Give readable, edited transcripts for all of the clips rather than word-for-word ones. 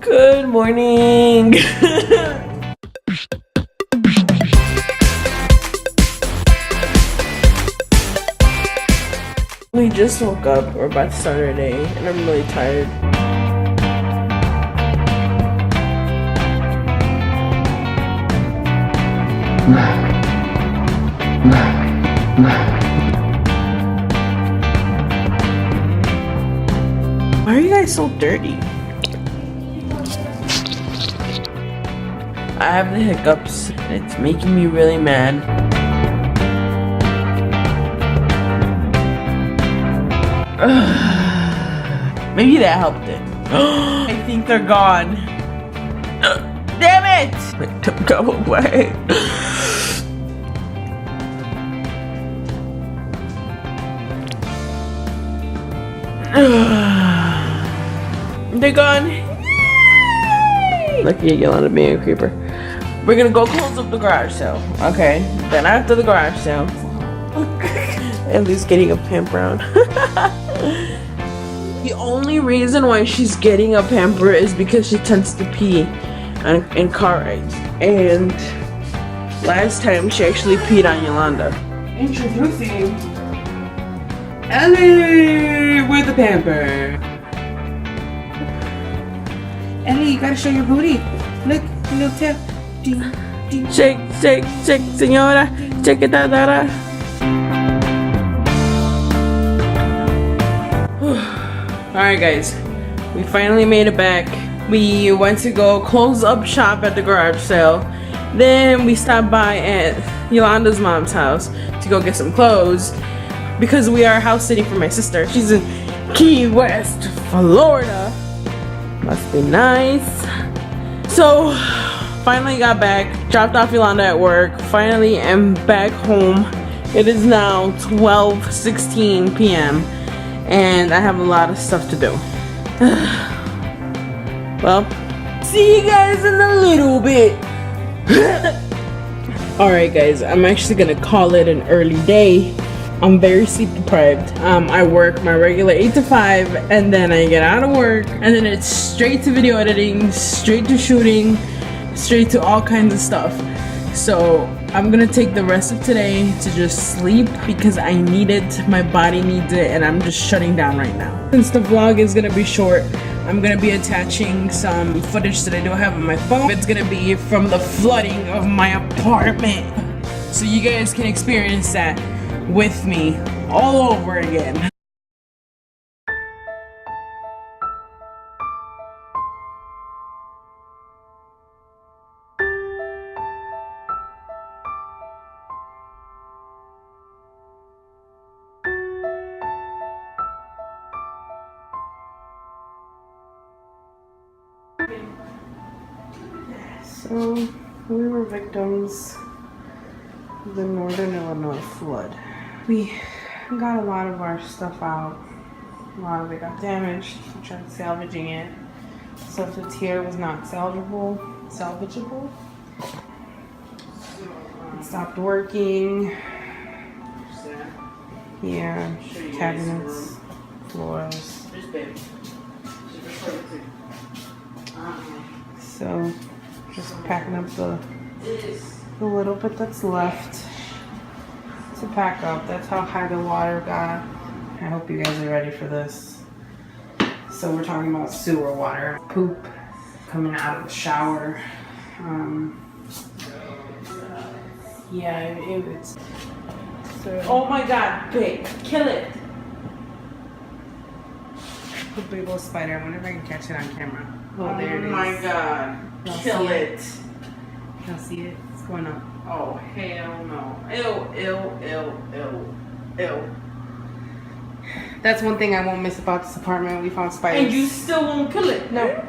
Good morning. We just woke up. We're about to start our day, and I'm really tired. Why are you guys so dirty? I have the hiccups. It's making me really mad. Maybe that helped it. I think they're gone. Damn it! Make them go away. They're gone. Yay! Lucky Yolanda being a creeper. We're gonna go close up the garage sale. Okay. Then after the garage sale, Ellie's getting a pamper on. The only reason why she's getting a pamper is because she tends to pee in car rides. And last time she actually peed on Yolanda. Introducing Ellie with the pamper. Ellie, you gotta show your booty. Look, little tail. Shake, shake, shake, señora. Shake it, da. Alright guys, we finally made it back. We went to go close up shop at the garage sale. Then we stopped by at Yolanda's mom's house to go get some clothes because we are house sitting for my sister. She's in Key West, Florida. Must be nice. So finally got back, dropped off Yolanda at work, finally am back home. It is now 12:16 p.m. and I have a lot of stuff to do. Well, see you guys in a little bit. Alright guys, I'm actually gonna call it an early day. I'm very sleep deprived. I work my regular 8 to 5 and then I get out of work and then it's straight to video editing, straight to shooting, straight to all kinds of stuff. So I'm gonna take the rest of today to just sleep because I need it, my body needs it, and I'm just shutting down right now. Since the vlog is gonna be short, I'm gonna be attaching some footage that I don't have on my phone. It's gonna be from the flooding of my apartment. So you guys can experience that with me all over again. So we were victims of the Northern Illinois flood. We got a lot of our stuff out. A lot of it got damaged. We tried salvaging it. Stuff that's here was not salvageable. It stopped working. Yeah, cabinets, floors. So just packing up the little bit that's left to pack up. That's how high the water got. I hope you guys are ready for this. So we're talking about sewer water. Poop coming out of the shower. Yeah, it was. So, oh my god, babe, kill it! The big old spider. I wonder if I can catch it on camera. Oh, there it is. Oh my god, kill it! Y'all see it? It's going up. Oh, hell no. Ew. That's one thing I won't miss about this apartment. We found spiders. And you still won't kill it? No.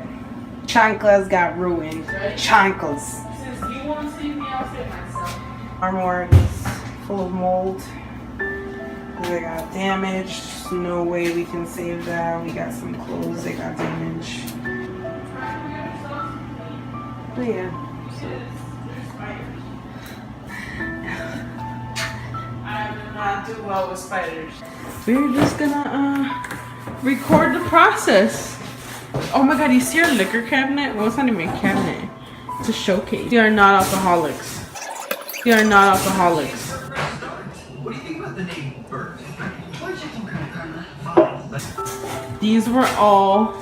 Chanclas got ruined. Chanclas. Since you want to see me, I'll fit myself. Armoire is full of mold. They got damaged. No way we can save that. We got some clothes that got damaged. But yeah. I do not do well with spiders. We're just gonna record the process. Oh my god, you see our liquor cabinet? Well, it's not even a cabinet. It's a showcase. They are not alcoholics. They are not alcoholics. What do you think about the name Bert? These were all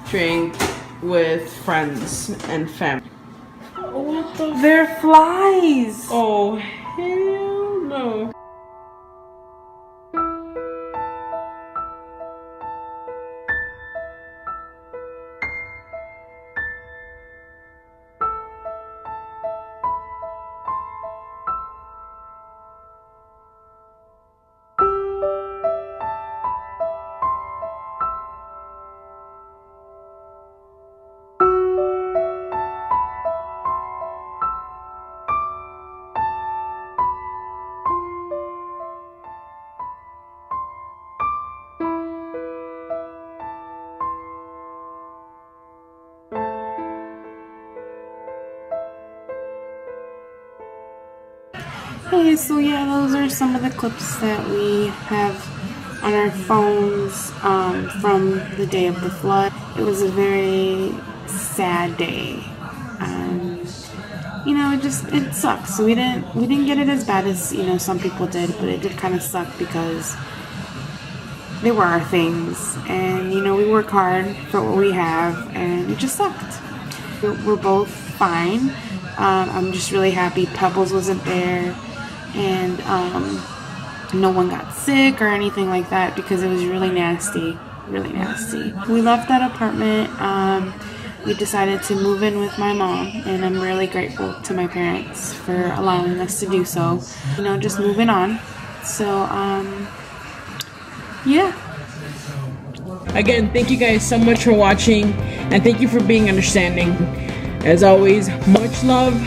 drank with friends and family. What the? They're flies. Oh, hell no. Hey, so yeah, those are some of the clips that we have on our phones from the day of the flood. It was a very sad day. You know, it sucks. We didn't get it as bad as, you know, some people did, but it did kind of suck because they were our things, and you know, we work hard for what we have, and it just sucked. We're both fine. I'm just really happy Pebbles wasn't there, and no one got sick or anything like that, because it was really nasty, really nasty. We left that apartment. We decided to move in with my mom, and I'm really grateful to my parents for allowing us to do so. You know, just moving on. So, yeah. Again, thank you guys so much for watching, and thank you for being understanding. As always, much love,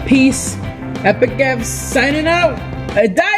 peace, Epic Gavs signing out. I died.